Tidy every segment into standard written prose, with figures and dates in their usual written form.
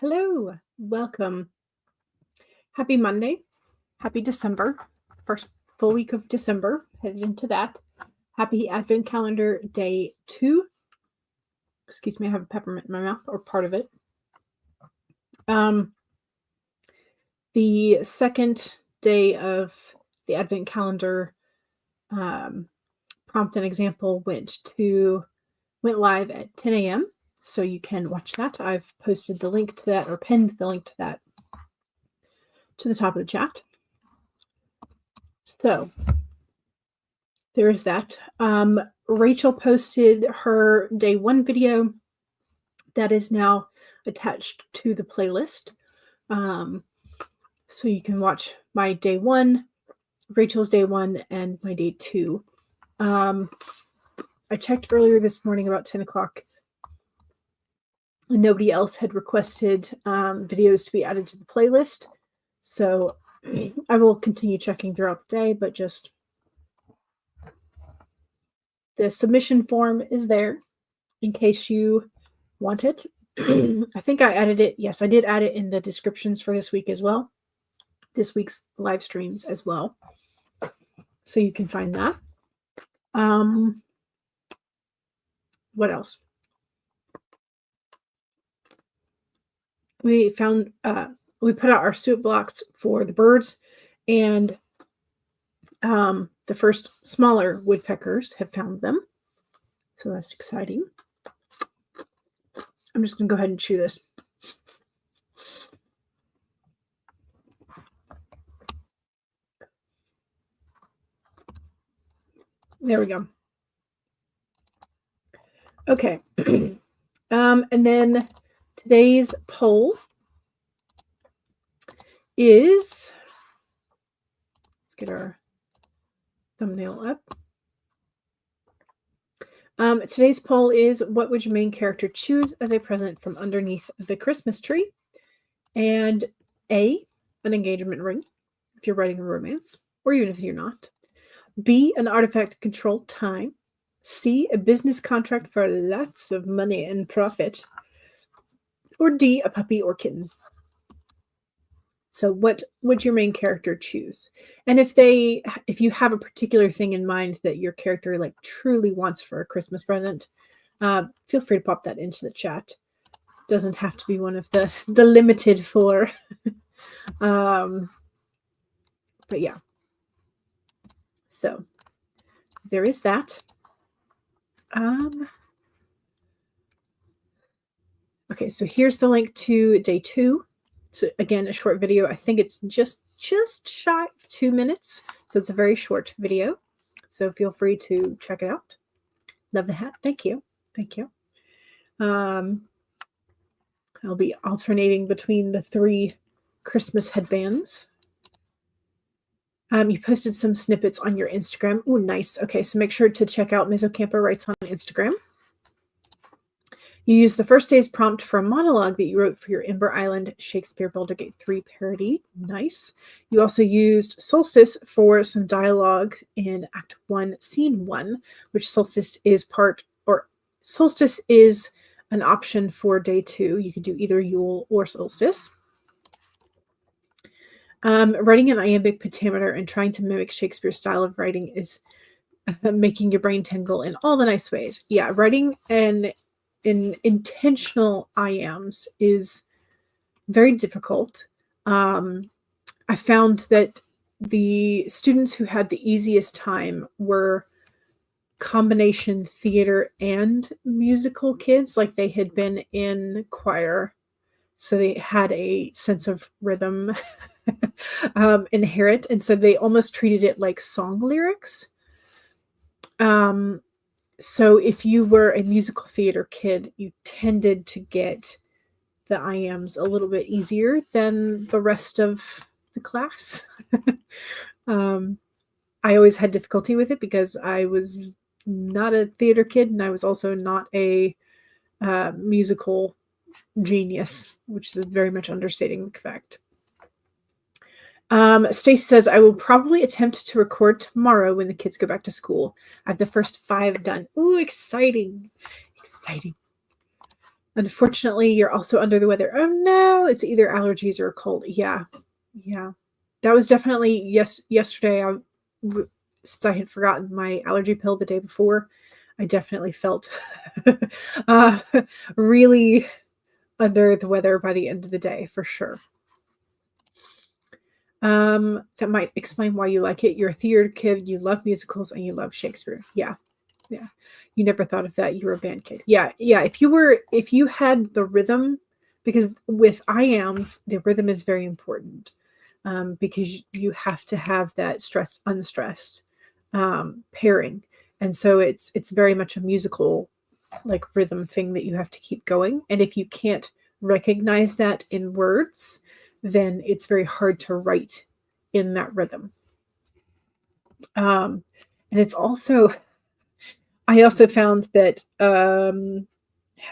Hello, welcome. Happy Monday. Happy December. First full week of December. Headed into that. Happy Advent Calendar Day 2. Excuse me, I have a peppermint in my mouth, or part of it. The second day of the Advent Calendar prompt and example went live at 10 a.m. So you can watch that. I've posted the link to that, or pinned the link to that to the top of the chat. So there is that. Rachel posted her day 1 video that is now attached to the playlist. So you can watch my day 1, Rachel's day 1, and my day 2. I checked earlier this morning about 10 o'clock. Nobody else had requested videos to be added to the playlist. So I will continue checking throughout the day, but just the submission form is there in case you want it. I think I added it. Yes, I did add it in the descriptions for this week as well. This week's live streams as well. So you can find that. What else? We found, we put out our soup blocks for the birds, and the first smaller woodpeckers have found them. So that's exciting. I'm just going to go ahead and chew this. There we go. Okay. And then today's poll is, let's get our thumbnail up. Today's poll is, what would your main character choose as a present from underneath the Christmas tree? And A, an engagement ring, if you're writing a romance, or even if you're not. B, an artifact to control time. C, a business contract for lots of money and profit. Or D, a puppy or kitten. So what would your main character choose? And if you have a particular thing in mind that your character like truly wants for a Christmas present, feel free to pop that into the chat. Doesn't have to be one of the limited 4. But yeah. So there is that. Okay, so here's the link to day 2. So again, a short video. I think it's just shy of 2 minutes. So it's a very short video. So feel free to check it out. Love the hat. Thank you. Thank you. I'll be alternating between the 3 Christmas headbands. You posted some snippets on your Instagram. Oh, nice. Okay, so make sure to check out Ms. Ocampo Writes on Instagram. You used the first day's prompt for a monologue that you wrote for your Ember Island Shakespeare Baldur's Gate 3 parody. Nice. You also used Solstice for some dialogue in Act 1, Scene 1, which Solstice is an option for day 2. You could do either Yule or Solstice. Writing an iambic pentameter and trying to mimic Shakespeare's style of writing is making your brain tingle in all the nice ways. Yeah, writing in intentional iambs is very difficult. I found that the students who had the easiest time were combination theater and musical kids, like they had been in choir, so they had a sense of rhythm inherent, and so they almost treated it like song lyrics. So if you were a musical theater kid, you tended to get the iambs a little bit easier than the rest of the class. I always had difficulty with it because I was not a theater kid, and I was also not a musical genius, which is very much understating the fact. Stacy says, I will probably attempt to record tomorrow when the kids go back to school. I have the first 5 done. Ooh, exciting. Exciting. Unfortunately, you're also under the weather. Oh no, it's either allergies or a cold. Yeah. Yeah. That was definitely yesterday. Since I had forgotten my allergy pill the day before, I definitely felt uh, really under the weather by the end of the day for sure. That might explain why you like it. You're a theater kid, you love musicals, and you love Shakespeare. Yeah. Yeah. You never thought of that. You were a band kid. Yeah. Yeah. If you had the rhythm, because with IAMs, the rhythm is very important. Because you have to have that stressed, unstressed pairing. And so it's very much a musical like rhythm thing that you have to keep going. And if you can't recognize that in words, then it's very hard to write in that rhythm. And it's also, I also found that, how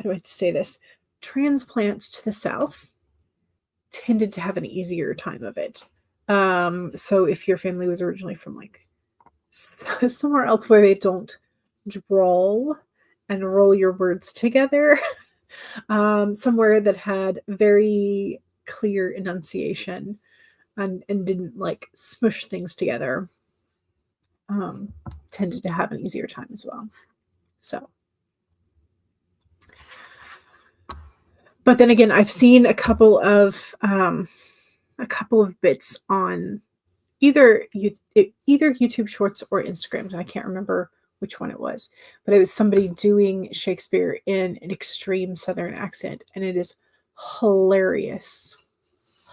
do I say this? Transplants to the South tended to have an easier time of it. So if your family was originally from like somewhere else where they don't drawl and roll your words together, somewhere that had very clear enunciation and didn't like smush things together, um, tended to have an easier time as well. So, but then again, I've seen a couple of bits on either YouTube Shorts or Instagram. I can't remember which one it was, but it was somebody doing Shakespeare in an extreme Southern accent, and it is hilarious.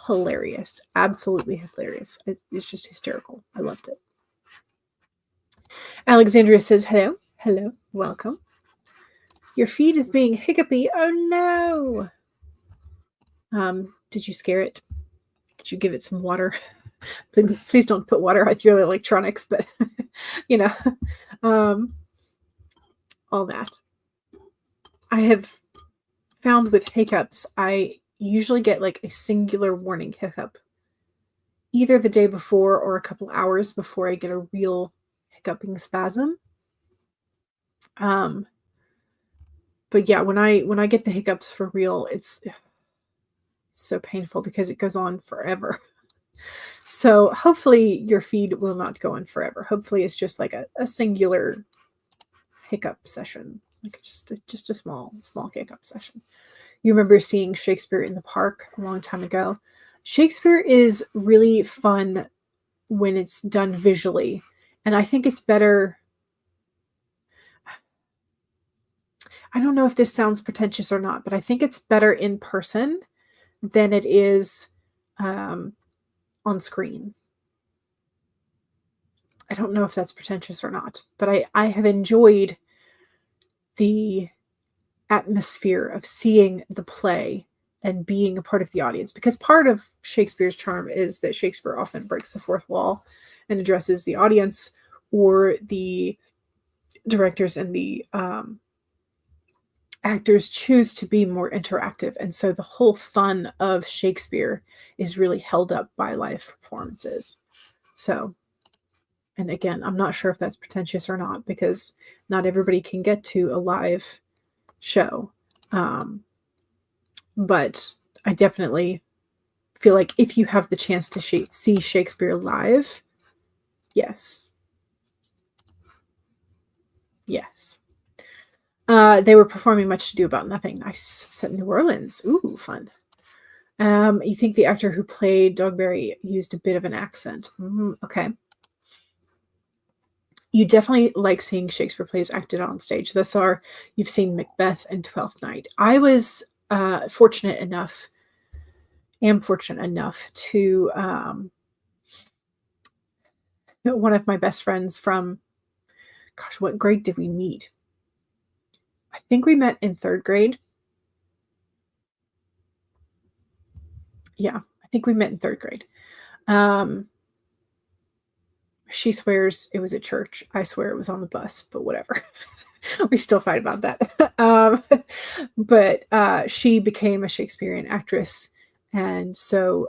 Hilarious. Absolutely hilarious. It's just hysterical. I loved it. Alexandria says, hello. Hello. Welcome. Your feed is being hiccupy. Oh no. Did you scare it? Did you give it some water? Please don't put water on your electronics, but you know, all that. I have found with hiccups, I usually get like a singular warning hiccup either the day before or a couple hours before I get a real hiccuping spasm. But yeah, when I get the hiccups for real, it's so painful because it goes on forever. So hopefully your feed will not go on forever. Hopefully it's just like a singular hiccup session, like just a small hiccup session. You remember seeing Shakespeare in the Park a long time ago. Shakespeare is really fun when it's done visually, and I think it's better. I don't know if this sounds pretentious or not, but I think it's better in person than it is on screen. I don't know if that's pretentious or not, but I have enjoyed the atmosphere of seeing the play and being a part of the audience, because part of Shakespeare's charm is that Shakespeare often breaks the fourth wall and addresses the audience or the directors, and the actors choose to be more interactive. And so the whole fun of Shakespeare is really held up by live performances. So, and again, I'm not sure if that's pretentious or not, because not everybody can get to a live show. But I definitely feel like if you have the chance to see Shakespeare live, yes. Yes. They were performing Much Ado About Nothing. Nice. Set in New Orleans. Ooh, fun. You think the actor who played Dogberry used a bit of an accent? Okay. You definitely like seeing Shakespeare plays acted on stage. Thus far, you've seen Macbeth and Twelfth Night. I was fortunate enough to one of my best friends from, gosh, what grade did we meet? I think we met in third grade. Yeah, I think we met in third grade. She swears it was at church. I swear it was on the bus, but whatever. We still fight about that. But she became a Shakespearean actress. And so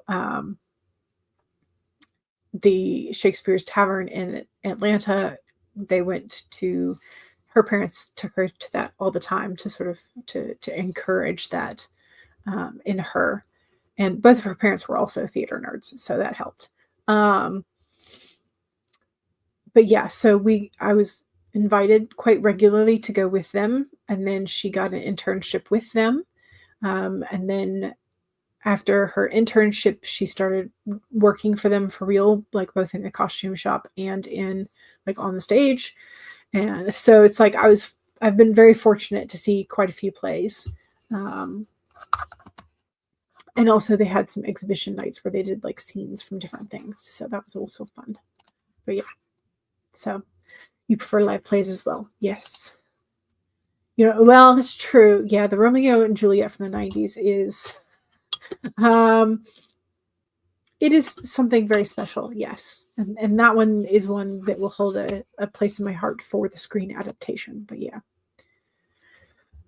the Shakespeare's Tavern in Atlanta, they went to her parents took her to that all the time to sort of to encourage that in her. And both of her parents were also theater nerds, so that helped. But yeah, so I was invited quite regularly to go with them, and then she got an internship with them. And then after her internship, she started working for them for real, like both in the costume shop and in like on the stage. And so it's like I've been very fortunate to see quite a few plays. And also they had some exhibition nights where they did like scenes from different things. So that was also fun. But yeah. So you prefer live plays as well? Yes. Well, that's true. Yeah, the Romeo and Juliet from the 90s is it is something very special, yes. And that one is one that will hold a place in my heart for the screen adaptation. But yeah.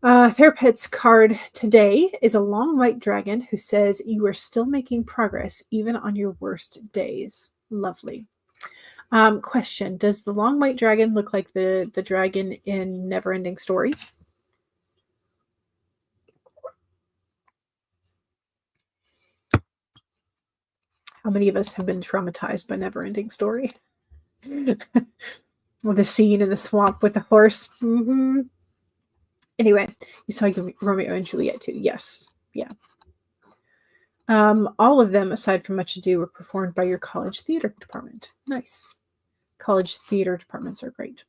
Therapet's card today is a long white dragon who says you are still making progress even on your worst days. Lovely. Question: does the long white dragon look like the dragon in Neverending Story? How many of us have been traumatized by Neverending Story? With the scene in the swamp with the horse. Mm-hmm. Anyway, you saw Romeo and Juliet too. Yes. Yeah. All of them, aside from Much Ado, were performed by your college theater department. Nice. College theater departments are great.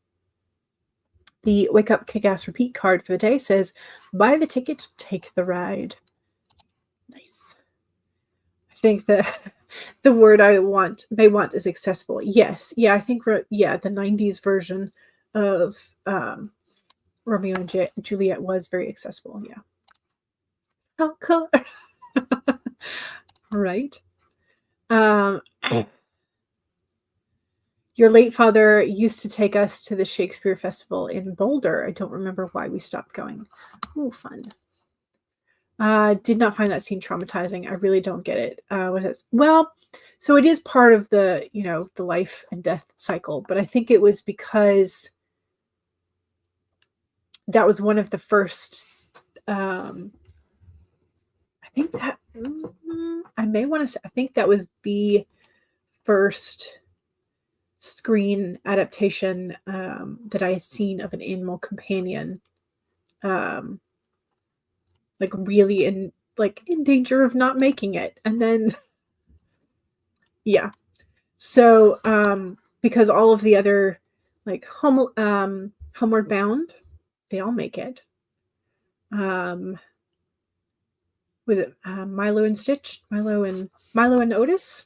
The Wake Up Kick-Ass Repeat card for the day says, buy the ticket, take the ride. Nice. I think that the word they want is accessible. Yes. Yeah, I think, the 90s version of Romeo and Juliet was very accessible. Yeah. Oh, cool. Right. Your late father used to take us to the Shakespeare Festival in Boulder. I don't remember why we stopped going. Ooh, fun. Did not find that scene traumatizing. I really don't get it. What is? Well, so it is part of the, the life and death cycle, but I think it was because that was one of the first. I think that I may want to say. I think that was the first screen adaptation that I had seen of an animal companion, like really in danger of not making it, and then yeah. So because all of the other like Homeward Bound, they all make it. Was it Milo and Stitch? Milo and Otis?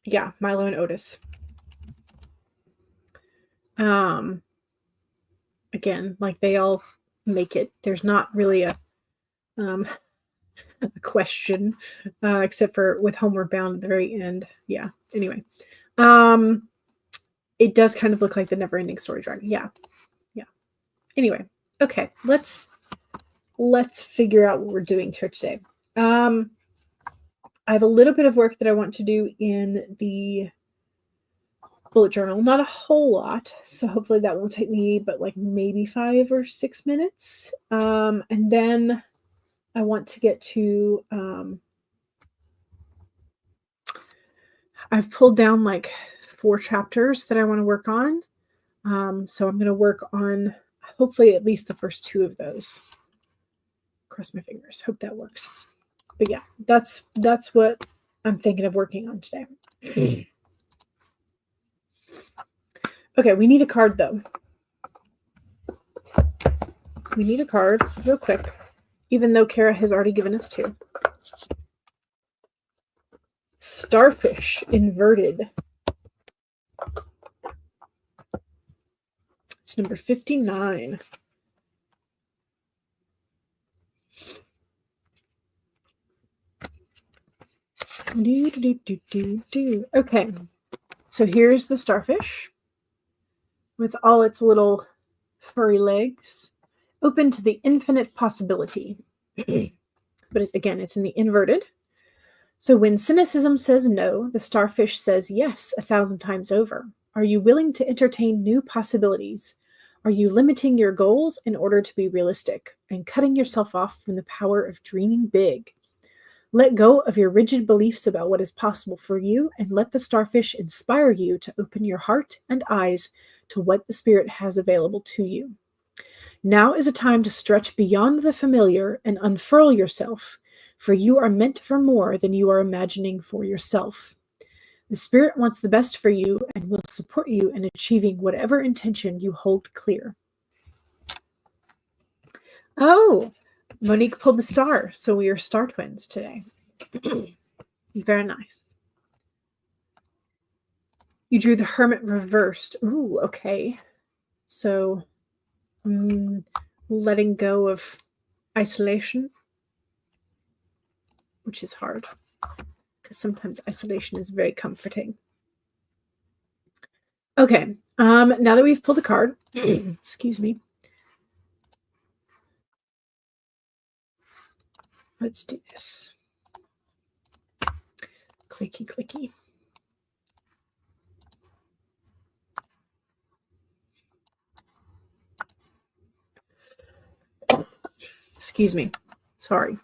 Yeah, Milo and Otis. Again, like they all make it. There's not really a question, except for with Homeward Bound at the very end. Yeah. Anyway, it does kind of look like the Neverending Story dragon. Yeah. Yeah. Anyway, okay. Let's figure out what we're doing here today. I have a little bit of work that I want to do in the bullet journal, not a whole lot, so hopefully that won't take me but like maybe 5 or 6 minutes. And then I want to get to I've pulled down like 4 chapters that I want to work on. So I'm going to work on hopefully at least the first 2 of those. Cross my fingers. Hope that works. But yeah, that's what I'm thinking of working on today. Okay, we need a card though. We need a card real quick, even though Kara has already given us 2. Starfish inverted. It's number 59. Okay, so here's the starfish with all its little furry legs, open to the infinite possibility. But again, it's in the inverted. So when cynicism says no, the starfish says yes 1,000 times over. Are you willing to entertain new possibilities? Are you limiting your goals in order to be realistic and cutting yourself off from the power of dreaming big? Let go of your rigid beliefs about what is possible for you and let the starfish inspire you to open your heart and eyes to what the spirit has available to you. Now is a time to stretch beyond the familiar and unfurl yourself, for you are meant for more than you are imagining for yourself. The Spirit wants the best for you and will support you in achieving whatever intention you hold clear. Oh, Monique pulled the star, so we are star twins today. Very nice. You drew the Hermit reversed. Ooh, okay. So, letting go of isolation, which is hard because sometimes isolation is very comforting. Okay, now that we've pulled a card, excuse me, let's do this. Clicky, clicky. Excuse me. Sorry.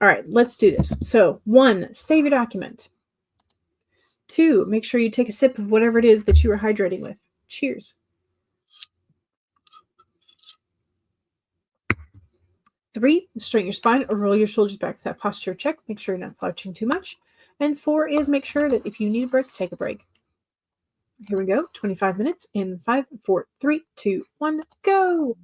All right, let's do this. So, 1, save your document. 2, make sure you take a sip of whatever it is that you are hydrating with. Cheers. 3, straighten your spine or roll your shoulders back with that posture check. Make sure you're not slouching too much. And 4 is make sure that if you need a break, take a break. Here we go. 25 minutes in 5, 4, 3, 2, 1, go.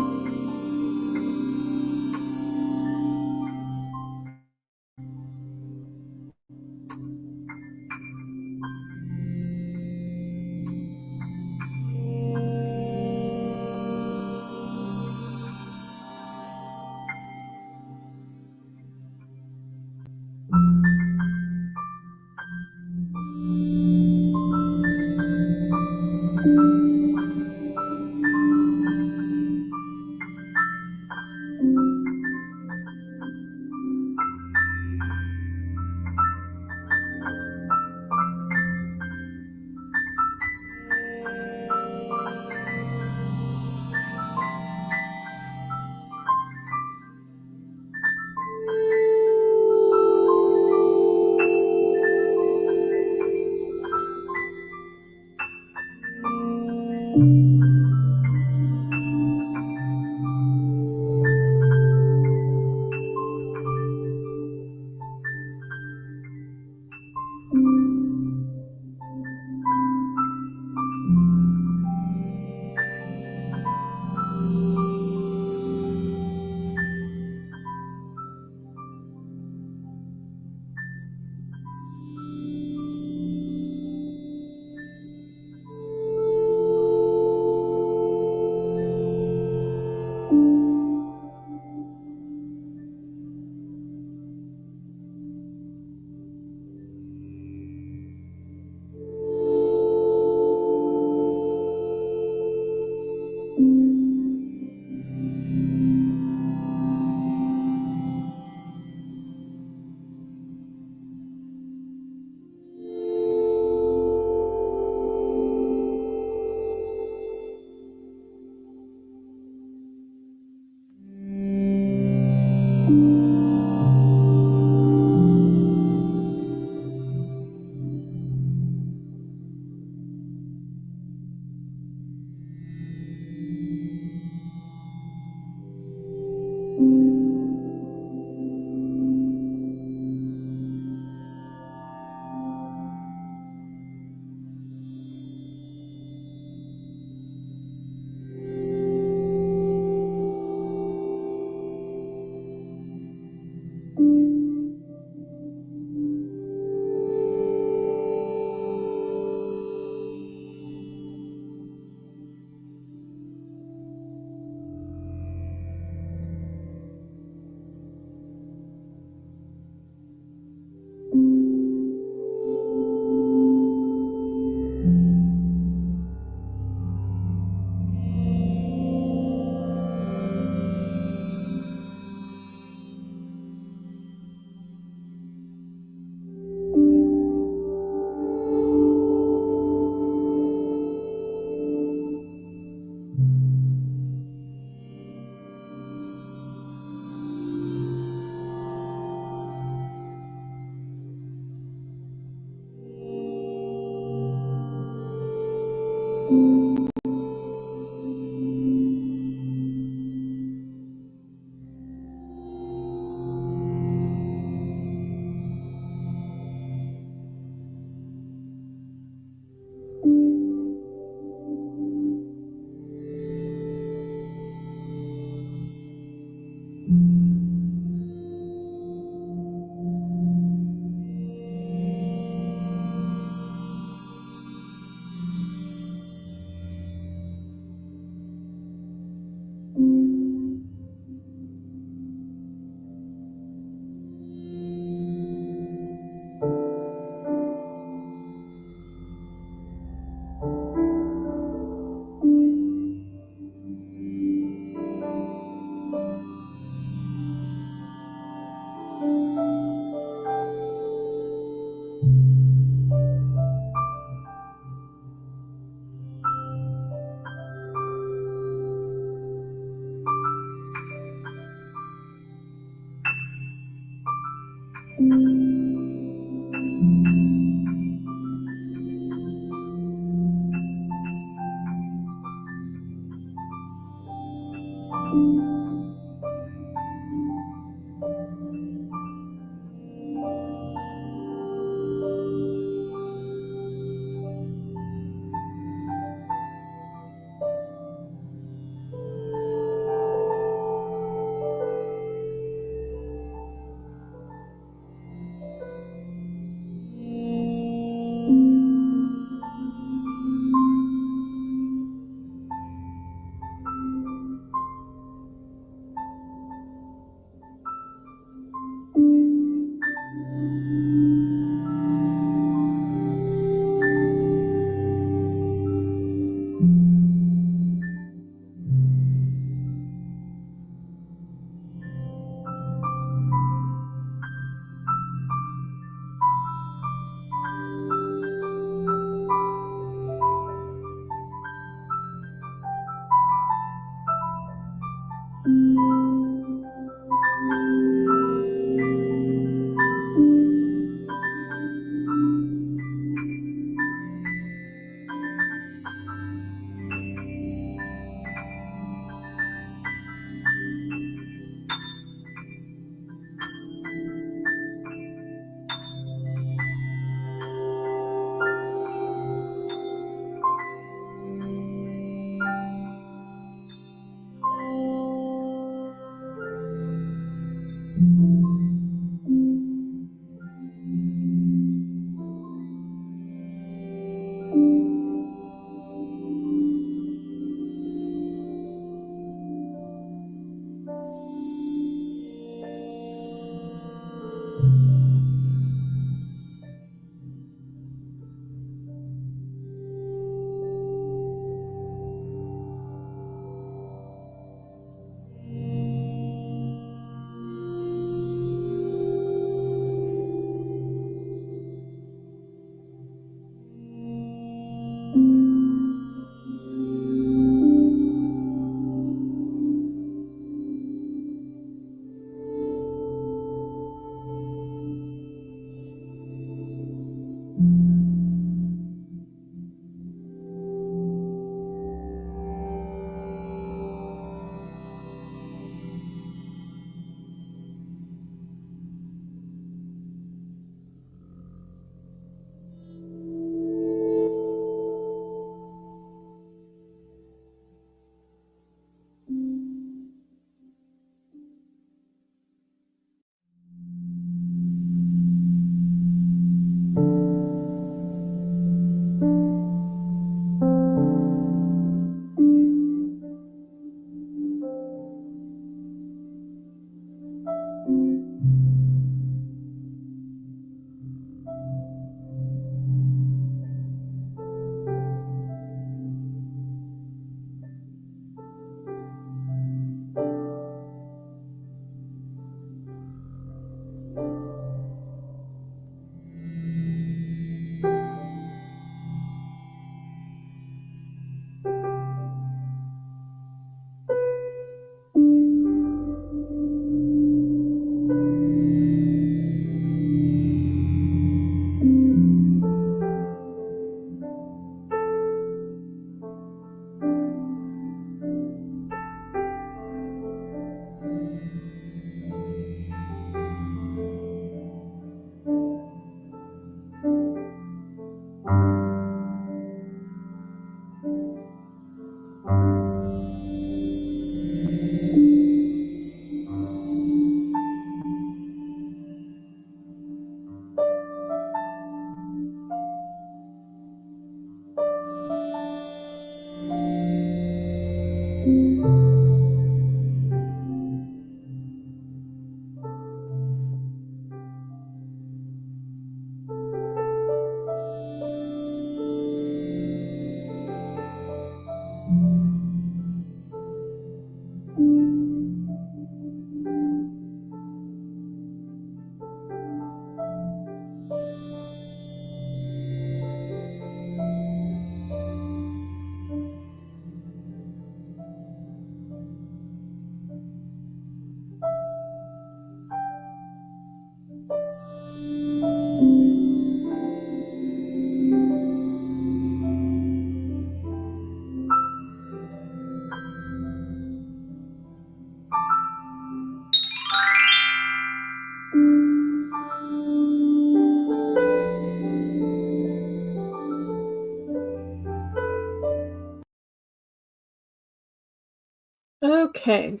Okay.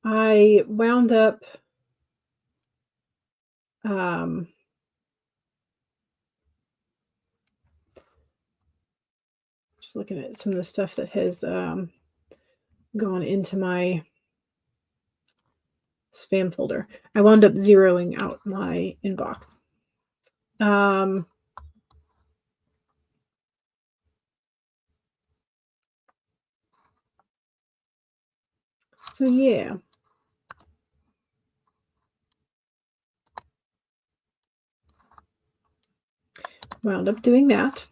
I wound up just looking at some of the stuff that has gone into my spam folder. I wound up zeroing out my inbox. So yeah. Wound up doing that.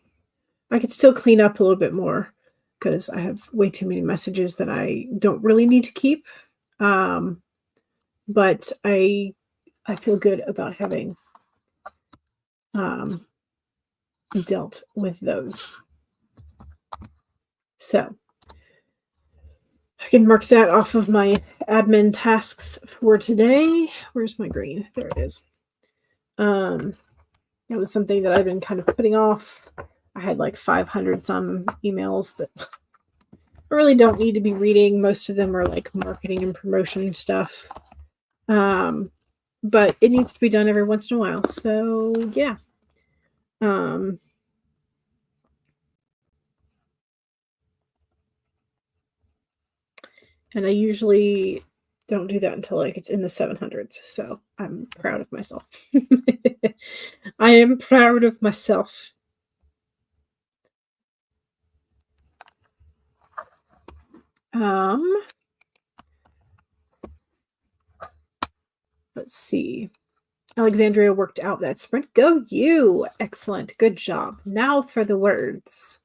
I could still clean up a little bit more because I have way too many messages that I don't really need to keep. But I feel good about having dealt with those. So I can mark that off of my admin tasks for today. Where's my green? There it is. It was something that I've been kind of putting off. I had like 500 some emails that I really don't need to be reading. Most of them are like marketing and promotion stuff. But it needs to be done every once in a while. So yeah. And I usually don't do that until like it's in the 700s. So I'm proud of myself. I am proud of myself. Let's see. Alexandria worked out that sprint. Go you! Excellent. Good job. Now for the words.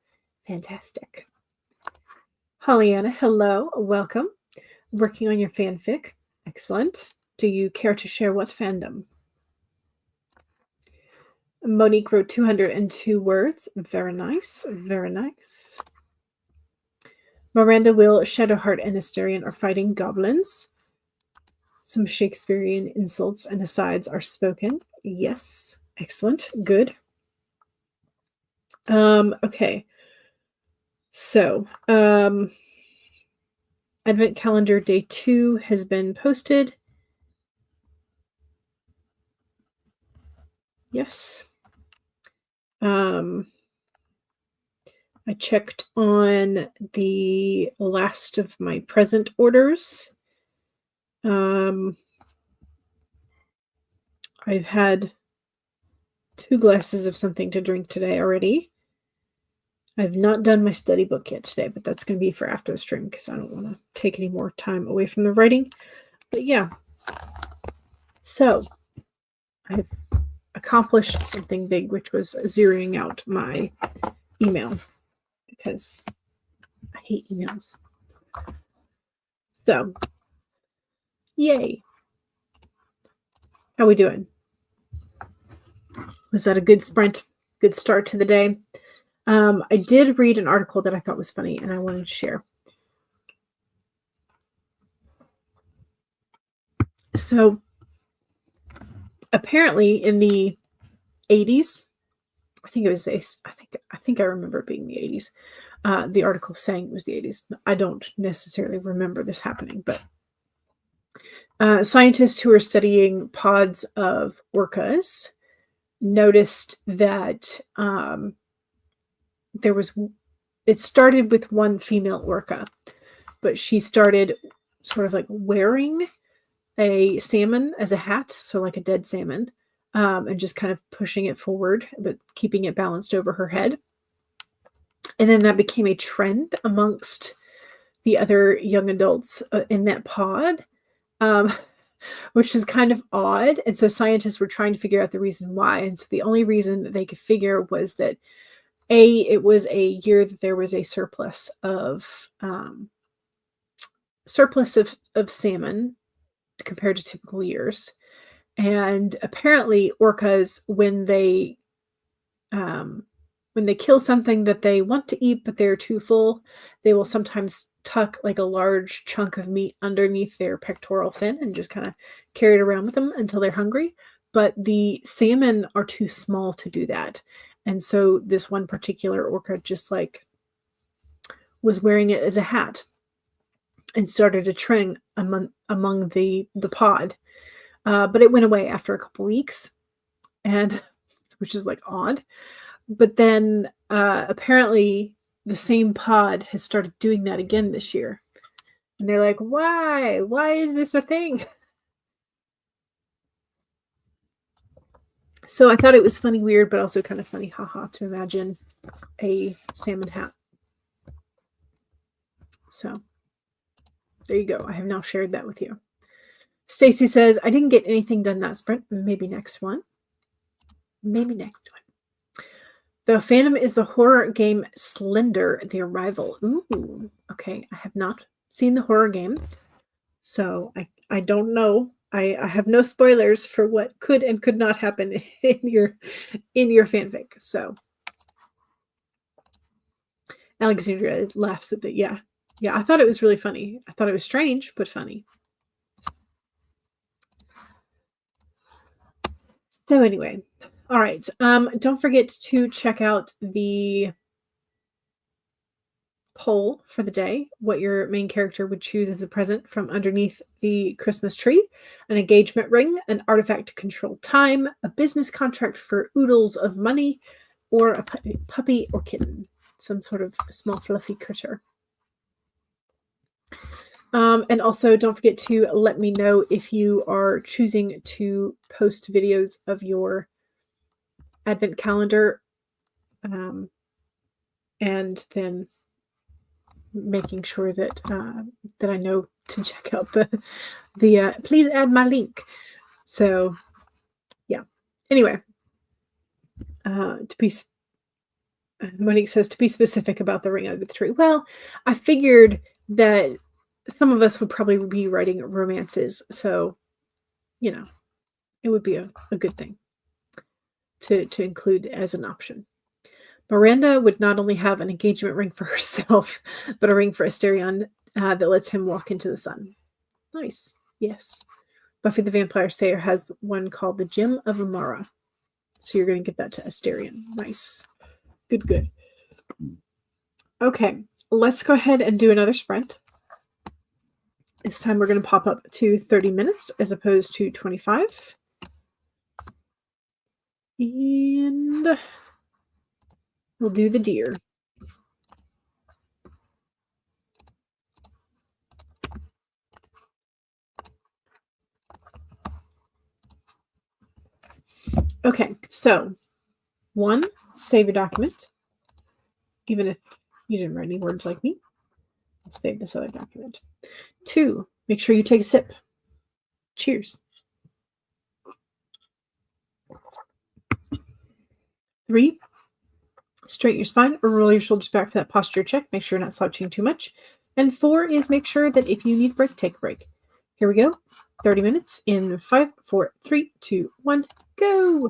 Fantastic. Pollyanna, hello. Welcome. Working on your fanfic. Excellent. Do you care to share what fandom? Monique wrote 202 words. Very nice. Very nice. Miranda, Will, Shadowheart, and Asterion are fighting goblins. Some Shakespearean insults and asides are spoken. Yes. Excellent. Good. Okay. So, Advent Calendar Day 2 has been posted. Yes. I checked on the last of my present orders. I've had 2 glasses of something to drink today already. I've not done my study book yet today, but that's going to be for after the stream because I don't want to take any more time away from the writing. But yeah. So I've accomplished something big, which was zeroing out my email because I hate emails. So, yay. How we doing? Was that a good sprint? Good start to the day? I did read an article that I thought was funny and I wanted to share. So apparently in the 80s, I think I remember it being the 80s. The article saying it was the 80s. I don't necessarily remember this happening, but scientists who are studying pods of orcas noticed that it started with one female orca, but she started sort of like wearing a salmon as a hat, so like a dead salmon, and just kind of pushing it forward, but keeping it balanced over her head. And then that became a trend amongst the other young adults in that pod, which is kind of odd. And so scientists were trying to figure out the reason why. And so the only reason that they could figure was that it was a year that there was a surplus of salmon compared to typical years. And apparently orcas, when they kill something that they want to eat but they're too full, they will sometimes tuck like a large chunk of meat underneath their pectoral fin and just kind of carry it around with them until they're hungry. But the salmon are too small to do that. And so this one particular orca just like was wearing it as a hat and started a trend among the pod. But it went away after a couple weeks, and which is like odd. But then apparently the same pod has started doing that again this year. And they're like, why? Why is this a thing? So I thought it was funny, weird, but also kind of funny, haha, to imagine a salmon hat. So there you go. I have now shared that with you. Stacy says, I didn't get anything done that sprint. Maybe next one. Maybe next one. The fandom is the horror game Slender, The Arrival. Ooh, okay. I have not seen the horror game, so I don't know. I have no spoilers for what could and could not happen in your fanfic. So Alexandria laughs at that. Yeah. I thought it was really funny. I thought it was strange, but funny. So anyway, all right. Don't forget to check out the poll for the day, what your main character would choose as a present from underneath the Christmas tree: an engagement ring, an artifact to control time, a business contract for oodles of money, or a puppy or kitten, some sort of small fluffy critter. And also don't forget to let me know if you are choosing to post videos of your advent calendar, and then making sure that that I know to check out the please add my link. So yeah. Anyway, to be Monique says to be specific about the ring under the tree. Well, I figured that some of us would probably be writing romances, so it would be a good thing to include as an option. Miranda would not only have an engagement ring for herself, but a ring for Asterion that lets him walk into the sun. Nice. Yes. Buffy the Vampire Slayer has one called the Gem of Amara. So you're going to give that to Asterion. Nice. Good. Okay. Let's go ahead and do another sprint. This time we're going to pop up to 30 minutes as opposed to 25. And we'll do the deer. Okay, so 1, save your document. Even if you didn't write any words like me, let's save this other document. 2, make sure you take a sip. Cheers. 3, straighten your spine or roll your shoulders back for that posture check. Make sure you're not slouching too much. And 4 is make sure that if you need a break, take a break. Here we go. 30 minutes in 5, 4, 3, 2, 1, go.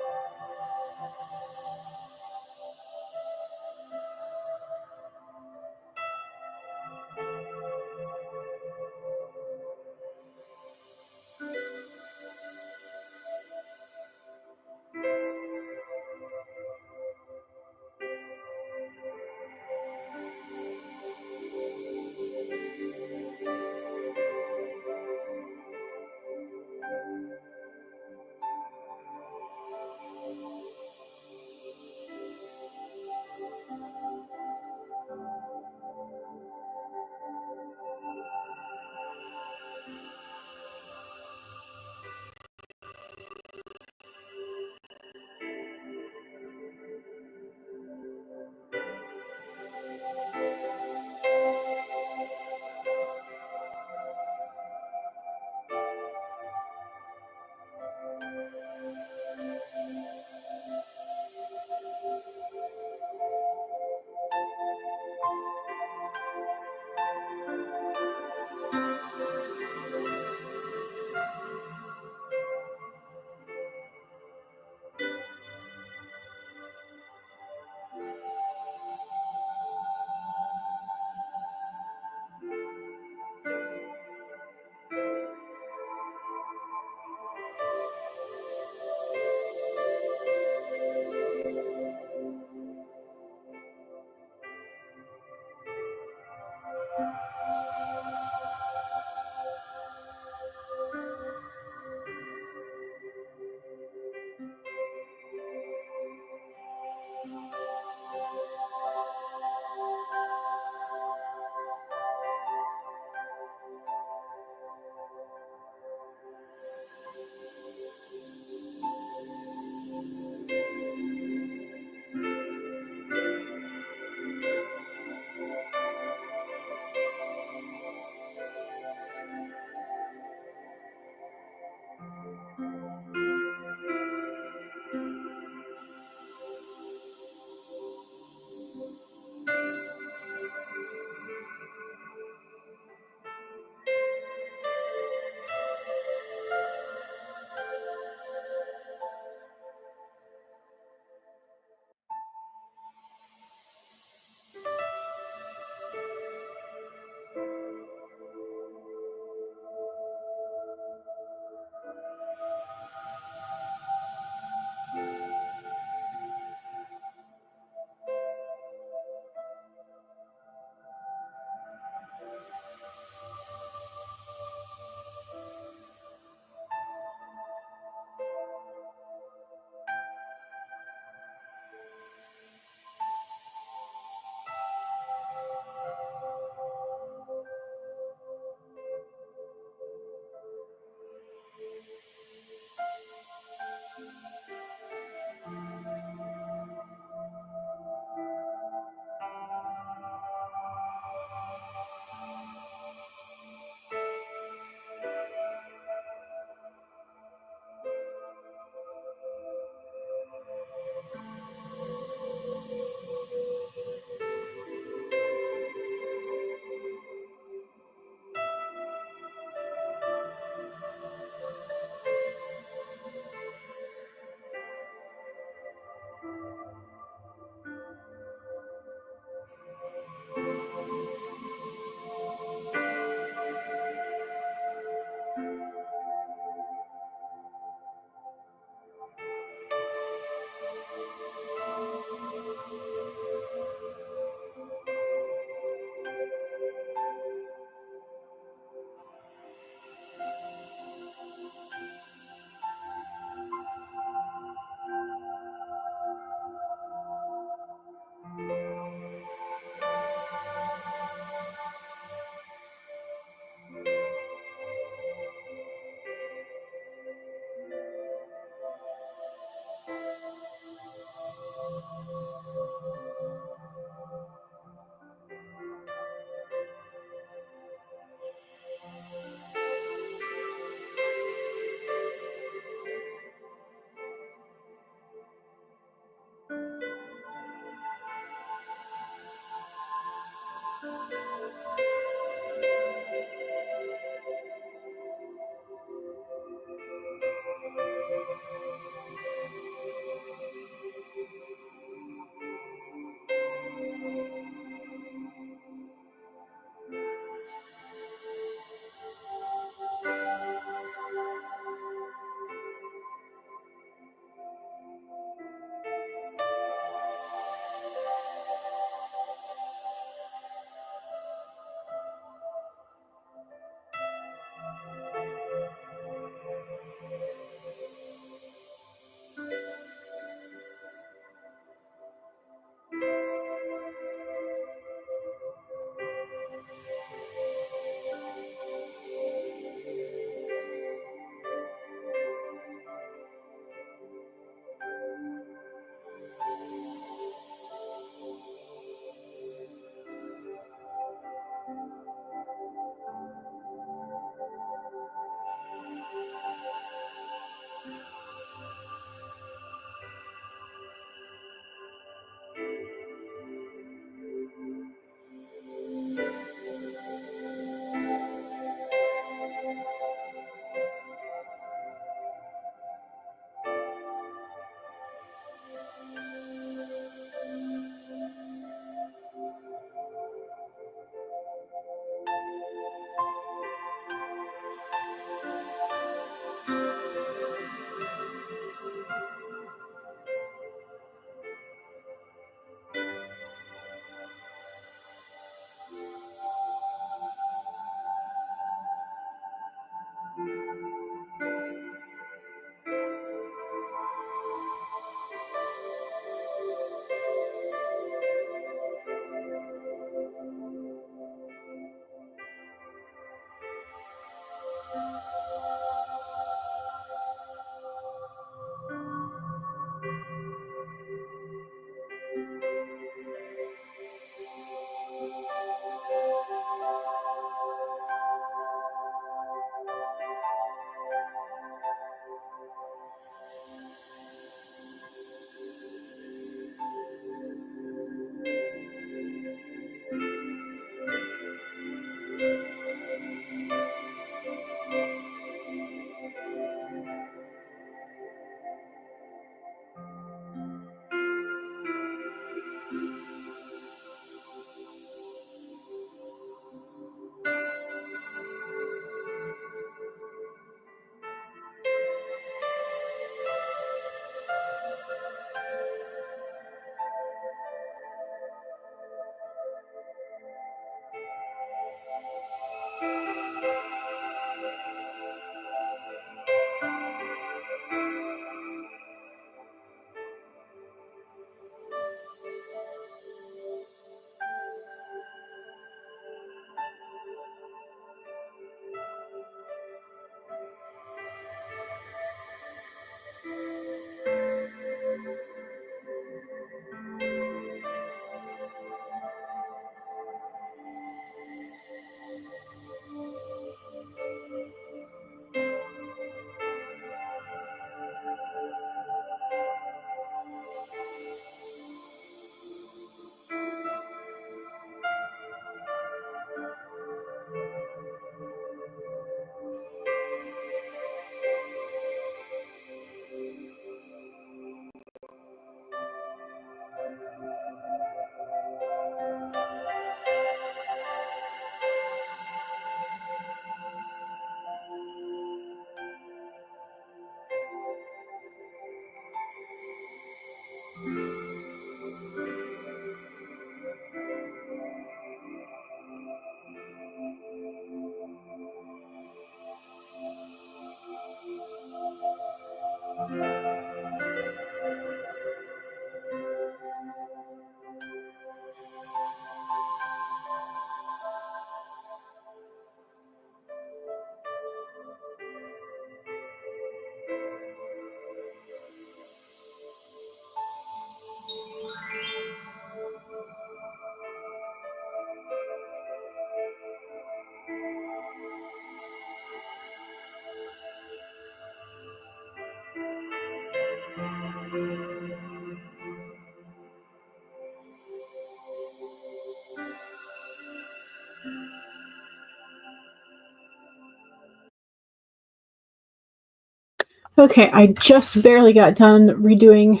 Okay, I just barely got done redoing.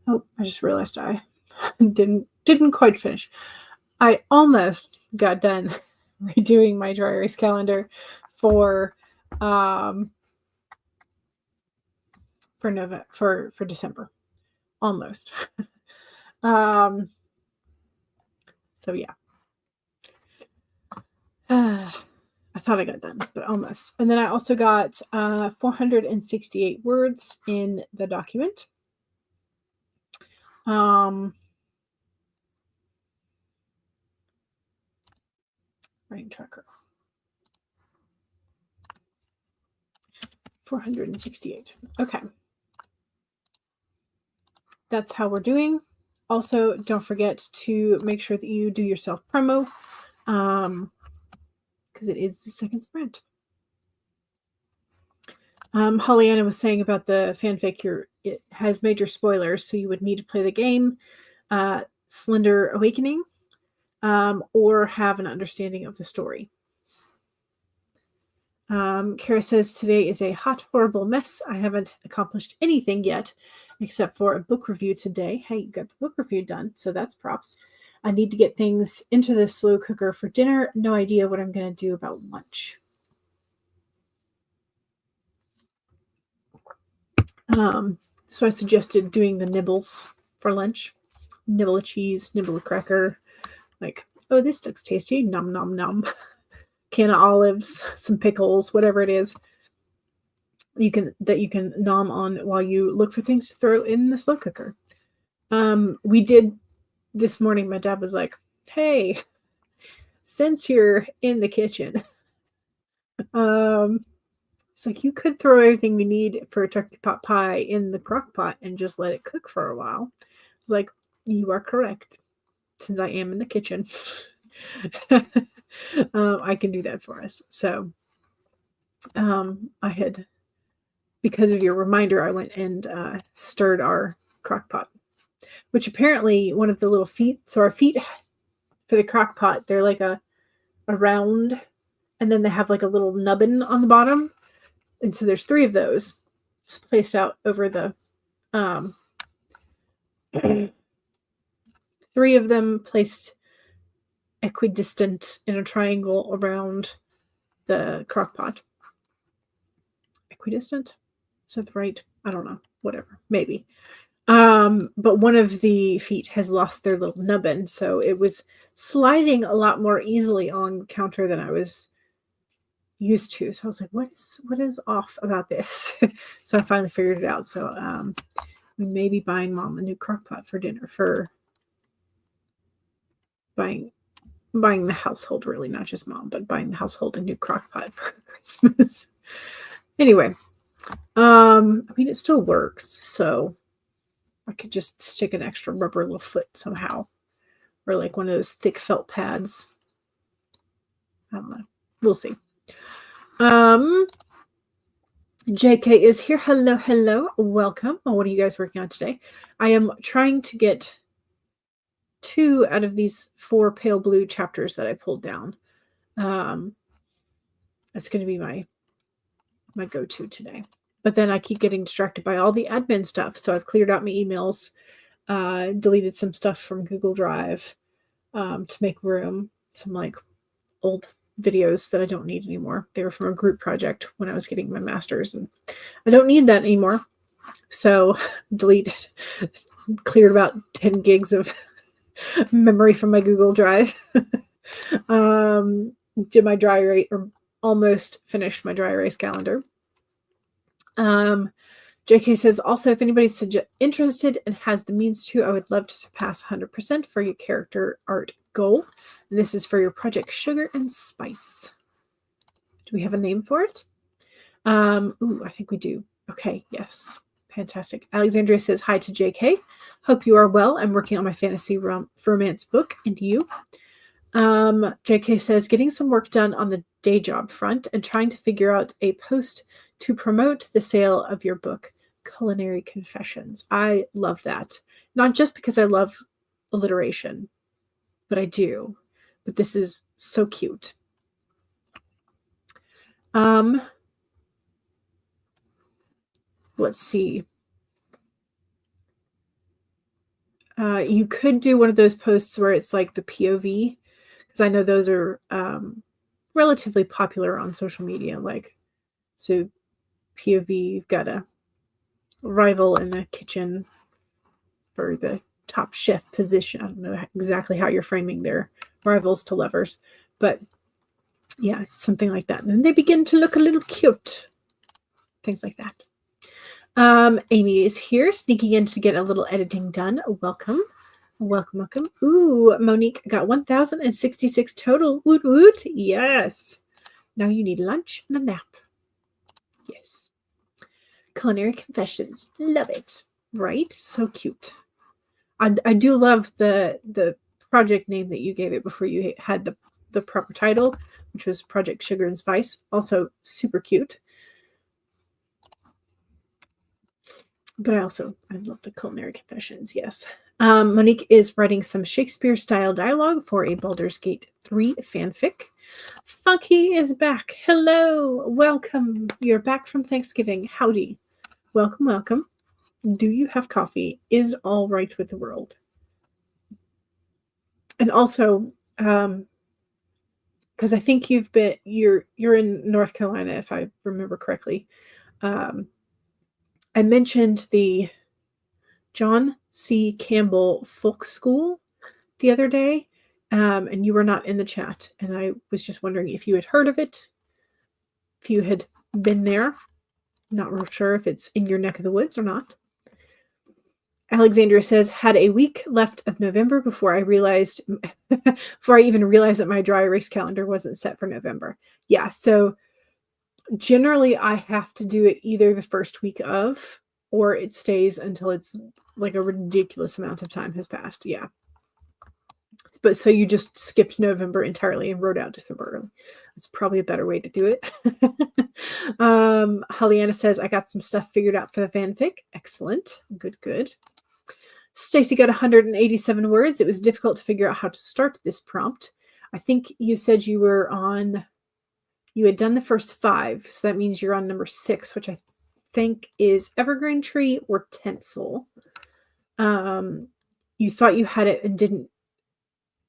Oh, I just realized I didn't quite finish. I almost got done redoing my dry erase calendar for December. Almost. So yeah. I thought I got done, but almost. And then I also got 468 words in the document. Writing tracker. 468. Okay. That's how we're doing. Also, don't forget to make sure that you do your self promo, because it is the second sprint. Hollyana was saying about the fanfic, it has major spoilers, so you would need to play the game, Slender Awakening, or have an understanding of the story. Kara says, today is a hot, horrible mess. I haven't accomplished anything yet, except for a book review today. Hey, you got the book review done, so that's props. I need to get things into the slow cooker for dinner. No idea what I'm going to do about lunch. So I suggested doing the nibbles for lunch. Nibble a cheese, nibble a cracker. Like, oh, this looks tasty. Nom, nom, nom. Can of olives, some pickles, whatever it is you can nom on while you look for things to throw in the slow cooker. We did this morning. My dad was like, hey, since you're in the kitchen, it's like you could throw everything we need for a turkey pot pie in the crock pot and just let it cook for a while. I was like, you are correct, since I am in the kitchen. I can do that for us. So I had, because of your reminder, I went and stirred our crock pot, which apparently one of the little feet, so our feet for the crock pot, they're like a round, and then they have like a little nubbin on the bottom. And so there's 3 of those placed out over the 3 of them placed equidistant in a triangle around the crock pot. Equidistant? Is that right? I don't know. Whatever. Maybe. But one of the feet has lost their little nubbin, so it was sliding a lot more easily on the counter than I was used to. So I was like, what is off about this? So I finally figured it out. So we may be buying Mom a new crock pot for dinner, for buying the household, really, not just Mom, but buying the household a new crock pot for Christmas. Anyway, I mean, it still works, so I could just stick an extra rubber little foot somehow, or like one of those thick felt pads. I don't know. We'll see. JK is here. Hello. Welcome. Oh, what are you guys working on today? I am trying to get 2 out of these 4 pale blue chapters that I pulled down. That's going to be my go-to today. But then I keep getting distracted by all the admin stuff. So I've cleared out my emails, deleted some stuff from Google Drive to make room. Some like old videos that I don't need anymore. They were from a group project when I was getting my master's, and I don't need that anymore. So deleted, cleared about 10 gigs of memory from my Google Drive. Did my dry erase, or almost finished my dry erase calendar. JK says, also, if anybody's interested and has the means to, I would love to surpass 100% for your character art goal. And this is for your project Sugar and Spice. Do we have a name for it? Ooh, I think we do. Okay, yes. Fantastic. Alexandria says, hi to JK. Hope you are well. I'm working on my fantasy romance book. And you? JK says, getting some work done on the day job front and trying to figure out a post to promote the sale of your book, Culinary Confessions. I love that. Not just because I love alliteration, but I do. but this is so cute. Let's see. You could do one of those posts where it's like the POV, because I know those are relatively popular on social media. Like, so POV, you've got a rival in the kitchen for the top chef position. I don't know exactly how you're framing their rivals to lovers, but yeah, something like that. And then they begin to look a little cute. Things like that. Amy is here, sneaking in to get a little editing done. Welcome. Welcome. Ooh, Monique got 1,066 total. Woot woot. Yes. Now you need lunch and a nap. Yes. Culinary Confessions. Love it. Right? So cute. I do love the project name that you gave it before you had the proper title, which was Project Sugar and Spice. Also super cute. But I love the Culinary Confessions, yes. Monique is writing some Shakespeare-style dialogue for a Baldur's Gate 3 fanfic. Funky is back. Hello. Welcome. You're back from Thanksgiving. Howdy. Welcome, welcome. Do you have coffee? Is all right with the world. And also, because I think you're in North Carolina, if I remember correctly. I mentioned the John C. Campbell Folk School the other day, and you were not in the chat. And I was just wondering if you had heard of it, if you had been there. Not real sure if it's in your neck of the woods or not. Alexandria says, had a week left of November before I even realized that my dry erase calendar wasn't set for November. Yeah, so generally I have to do it either the first week of, or it stays until it's like a ridiculous amount of time has passed. Yeah. But so you just skipped November entirely and wrote out December early. It's probably a better way to do it. Hollyana says, I got some stuff figured out for the fanfic. Excellent. Good. Stacy got 187 words. It was difficult to figure out how to start this prompt. I think you said you had done the first 5. So that means you're on number 6, which I think is Evergreen Tree or Tinsel. You thought you had it and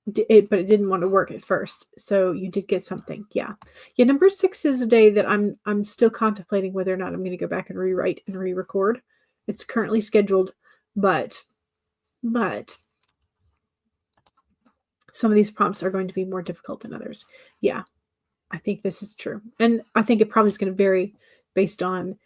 but it didn't want to work at first. So you did get something. Yeah. Number 6 is a day that I'm still contemplating whether or not I'm going to go back and rewrite and re-record. It's currently scheduled, but some of these prompts are going to be more difficult than others. Yeah, I think this is true. And I think it probably is going to vary based on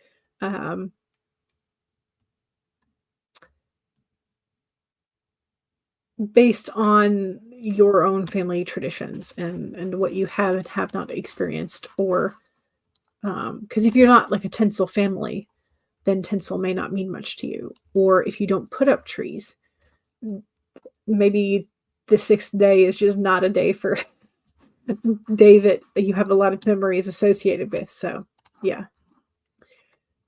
your own family traditions and what you have and have not experienced, or because if you're not like a tinsel family, then tinsel may not mean much to you. Or if you don't put up trees, maybe the 6th day is just not a day that you have a lot of memories associated with. So yeah.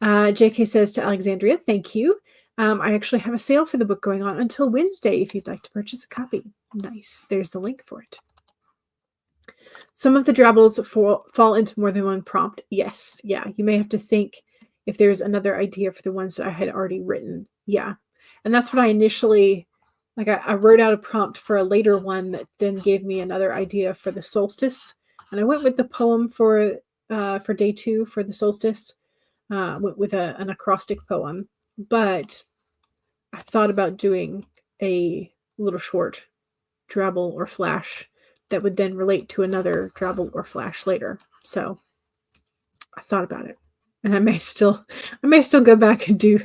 JK says to Alexandria, thank you. I actually have a sale for the book going on until Wednesday if you'd like to purchase a copy. Nice. There's the link for it. Some of the drabbles fall into more than one prompt. Yes. Yeah. You may have to think if there's another idea for the ones that I had already written. Yeah. And that's what I initially, I wrote out a prompt for a later one that then gave me another idea for the solstice. And I went with the poem for day 2 for the solstice, with an acrostic poem. But I thought about doing a little short drabble or flash that would then relate to another drabble or flash later. So I thought about it. And I may still go back and do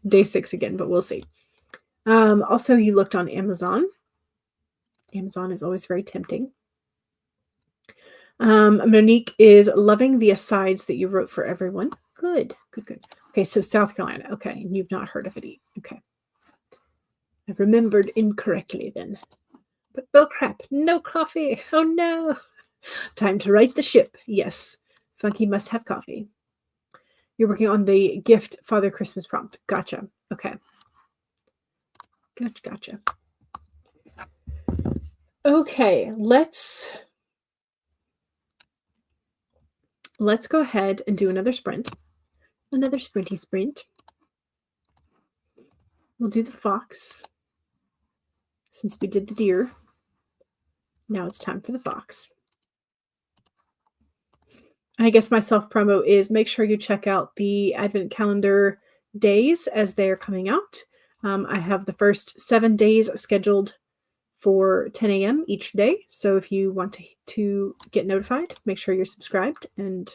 day 6 again, but we'll see. Also, you looked on Amazon. Amazon is always very tempting. Monique is loving the asides that you wrote for everyone. Good. Okay, so South Carolina. Okay, and you've not heard of it. Okay. I remembered incorrectly then. But oh crap, no coffee. Oh no. Time to right the ship. Yes, Funky must have coffee. You're working on the gift Father Christmas prompt. Gotcha. Okay. Gotcha. Okay, let's go ahead and do another sprint. Another sprinty sprint. We'll do the fox. Since we did the deer, now it's time for the fox. And I guess my self-promo is make sure you check out the Advent calendar days as they're coming out. I have the first 7 days scheduled for 10 a.m. each day. So if you want to get notified, make sure you're subscribed and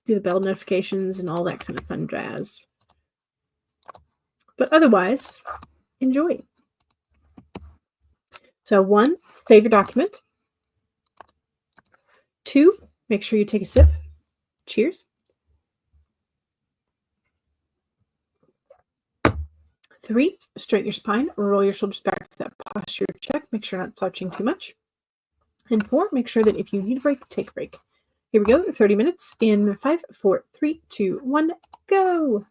do the bell notifications and all that kind of fun jazz. But otherwise, enjoy. So 1, save your document. 2, make sure you take a sip. Cheers. 3, straighten your spine, roll your shoulders back for that posture check. Make sure you're not slouching too much. And 4, make sure that if you need a break, take a break. Here we go, 30 minutes in 5, 4, 3, 2, 1, go.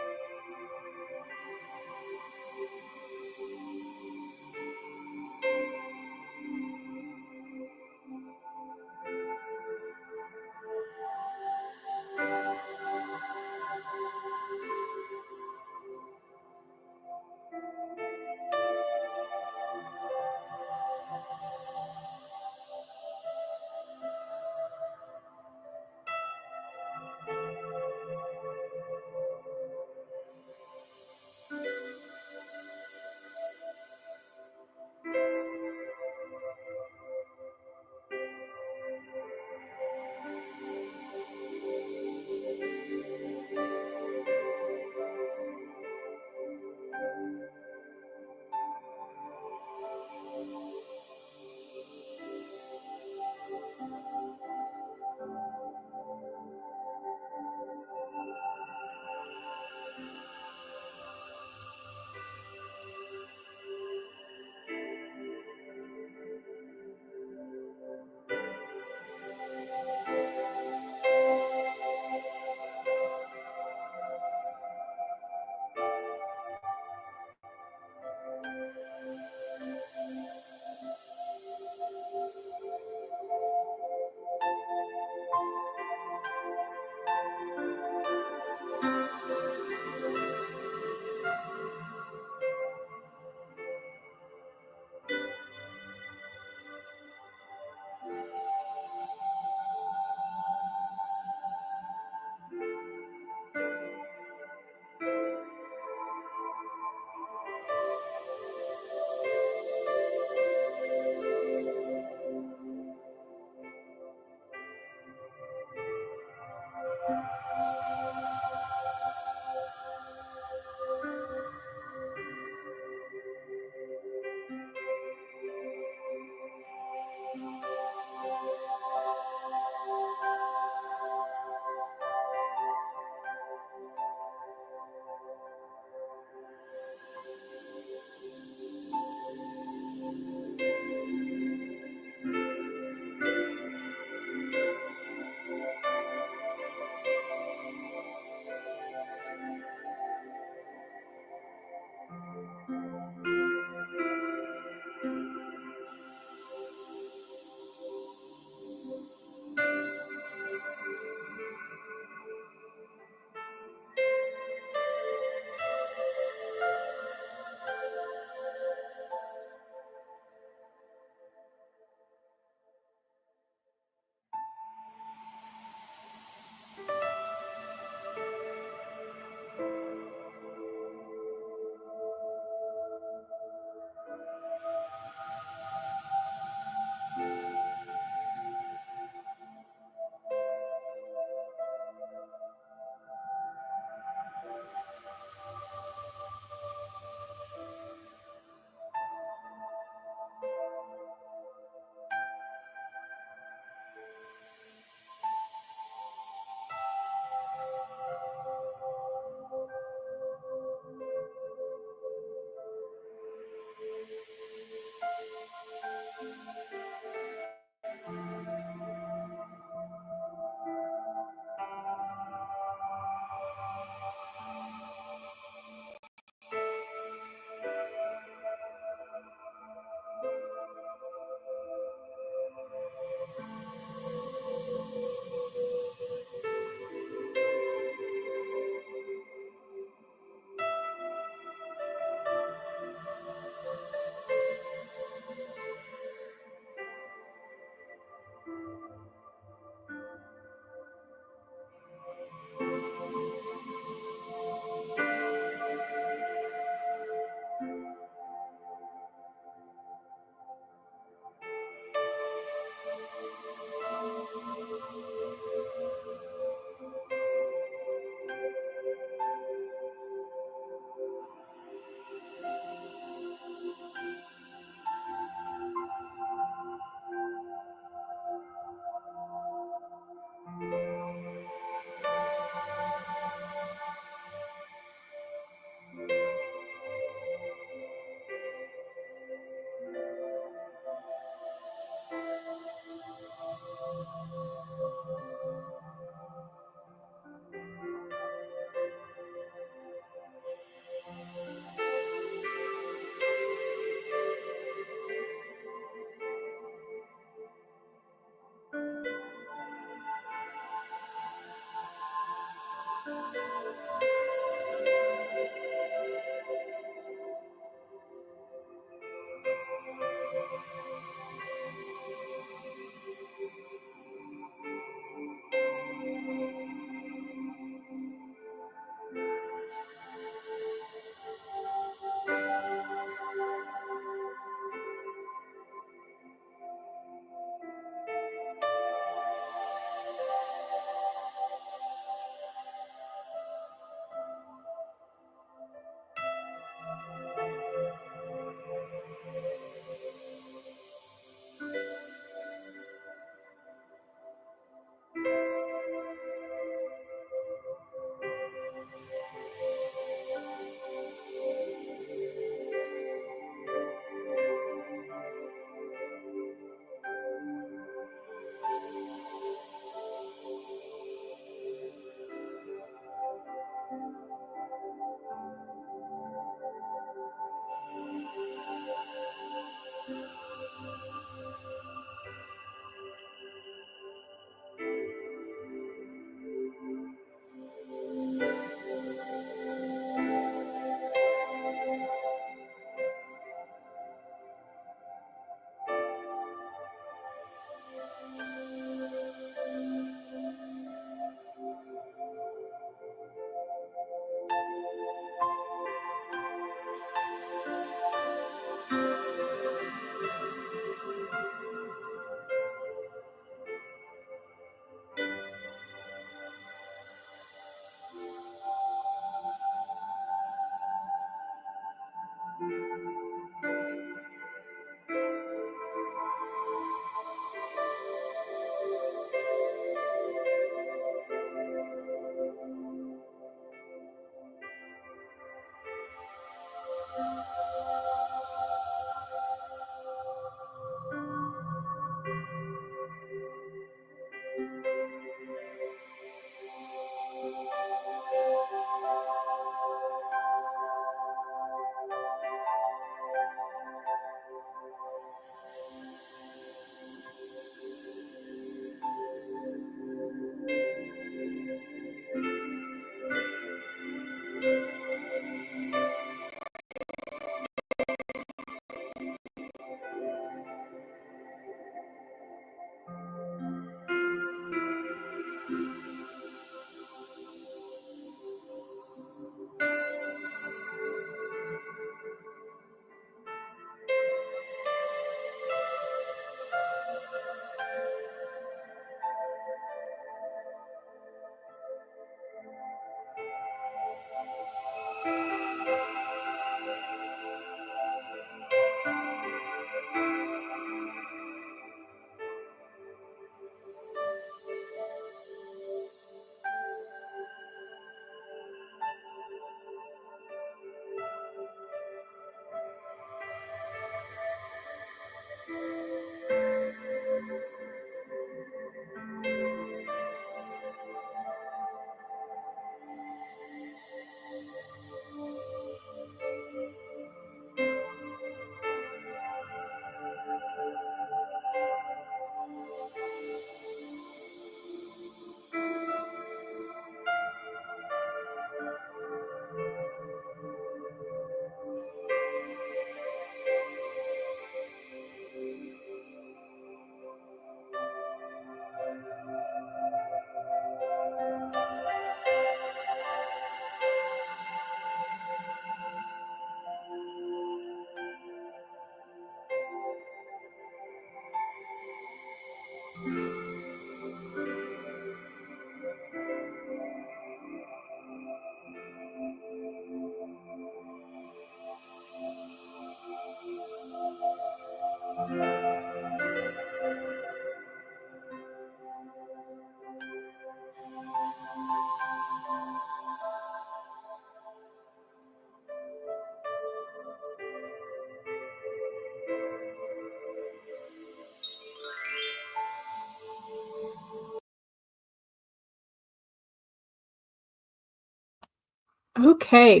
Okay.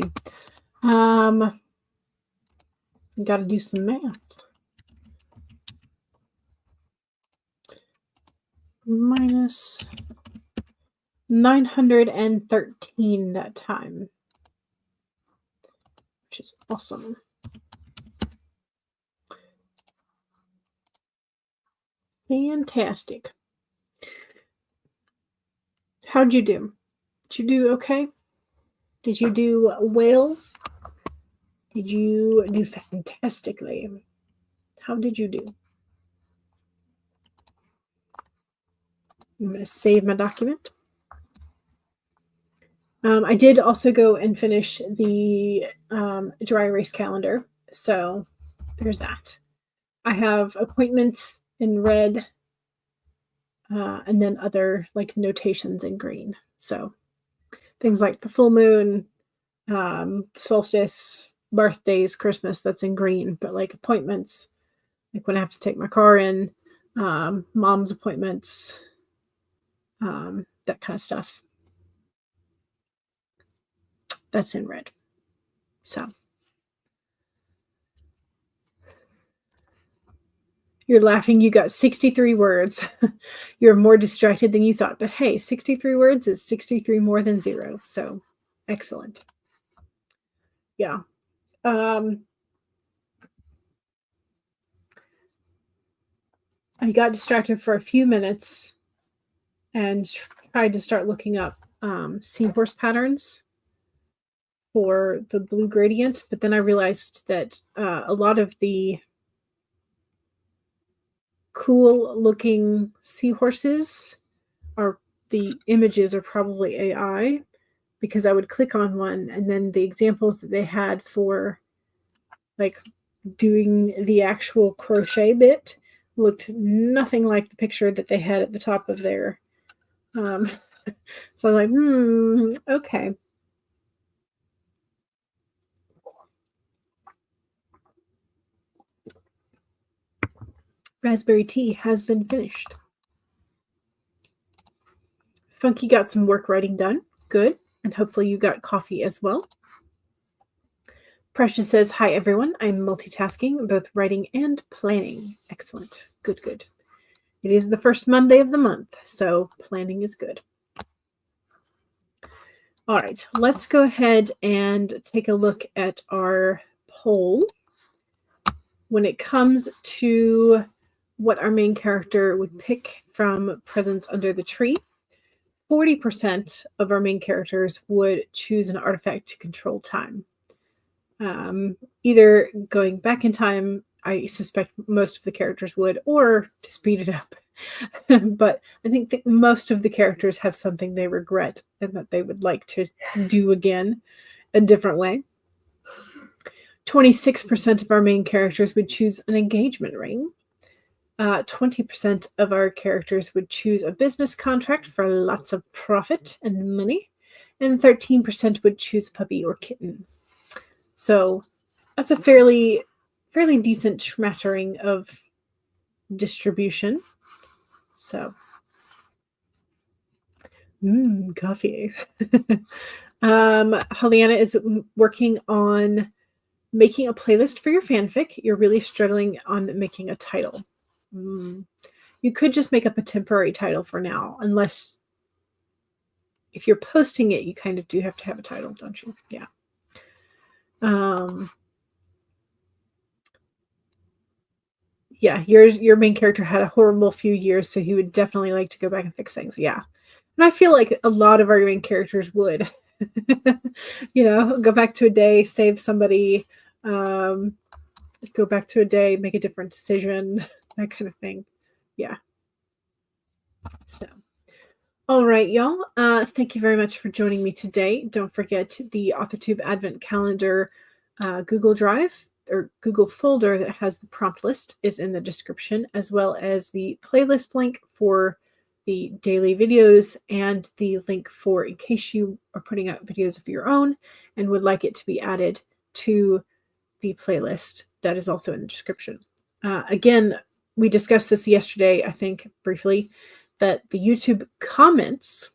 Got to do some math. Minus 913 that time, which is awesome. Fantastic. How'd you do? Did you do okay? Did you do well? Did you do fantastically? How did you do? I'm going to save my document. I did also go and finish the dry erase calendar. So there's that. I have appointments in red and then other like notations in green. So things like the full moon, solstice, birthdays, Christmas, that's in green. But like appointments, like when I have to take my car in, mom's appointments, that kind of stuff. That's in red. So you're laughing. You got 63 words. You're more distracted than you thought. But hey, 63 words is 63 more than 0. So excellent. Yeah. I got distracted for a few minutes and tried to start looking up seahorse patterns for the blue gradient. But then I realized that a lot of the cool looking seahorses the images are probably AI, because I would click on one and then the examples that they had for like doing the actual crochet bit looked nothing like the picture that they had at the top of their so I'm like, okay. Raspberry tea has been finished. Funky got some work writing done. Good. And hopefully you got coffee as well. Precious says, hi, everyone. I'm multitasking, both writing and planning. Excellent. Good, good. It is the first Monday of the month, so planning is good. All right, let's go ahead and take a look at our poll. When it comes to what our main character would pick from Presents Under the Tree, 40% of our main characters would choose an artifact to control time. Either going back in time, I suspect most of the characters would, or to speed it up. But I think that most of the characters have something they regret and that they would like to do again a different way. 26% of our main characters would choose an engagement ring. 20% of our characters would choose a business contract for lots of profit and money. And 13% would choose a puppy or kitten. So that's a fairly decent smattering of distribution. So, coffee. Holliana is working on making a playlist for your fanfic. You're really struggling on making a title. You could just make up a temporary title for now, unless if you're posting it, you kind of do have to have a title, don't you? Yeah. Yeah, your main character had a horrible few years, so he would definitely like to go back and fix things. Yeah. And I feel like a lot of our main characters would. Go back to a day, save somebody, go back to a day, make a different decision, that kind of thing. Yeah. So, all right, y'all. Thank you very much for joining me today. Don't forget the AuthorTube Advent Calendar Google Drive or Google folder that has the prompt list is in the description, as well as the playlist link for the daily videos and the link for in case you are putting out videos of your own and would like it to be added to the playlist. That is also in the description. Again, we discussed this yesterday, I think, briefly, that the YouTube comments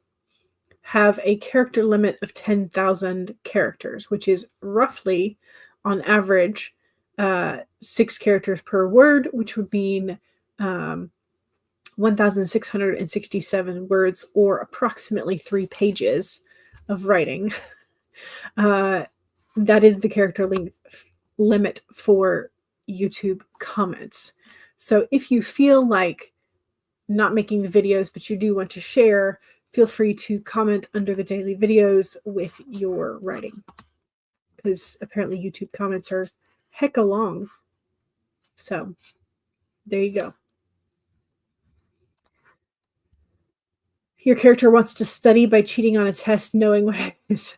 have a character limit of 10,000 characters, which is roughly, on average, 6 characters per word, which would mean 1,667 words, or approximately 3 pages of writing. That is the character limit for YouTube comments. So if you feel like not making the videos, but you do want to share, feel free to comment under the daily videos with your writing, because apparently YouTube comments are hecka long. So there you go. Your character wants to study by cheating on a test, knowing what it is.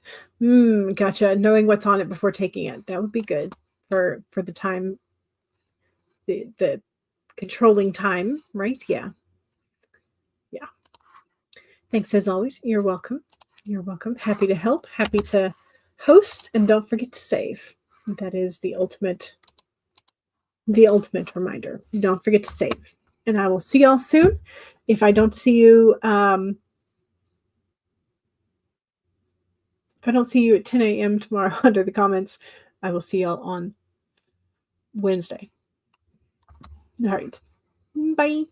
Gotcha. Knowing what's on it before taking it. That would be good for the time, the controlling time, right? Yeah. Yeah. Thanks as always. You're welcome. You're welcome. Happy to help. Happy to host. And don't forget to save. That is the ultimate reminder. Don't forget to save. And I will see y'all soon. If I don't see you, if I don't see you at 10 a.m. tomorrow under the comments, I will see y'all on Wednesday. All right. Bye.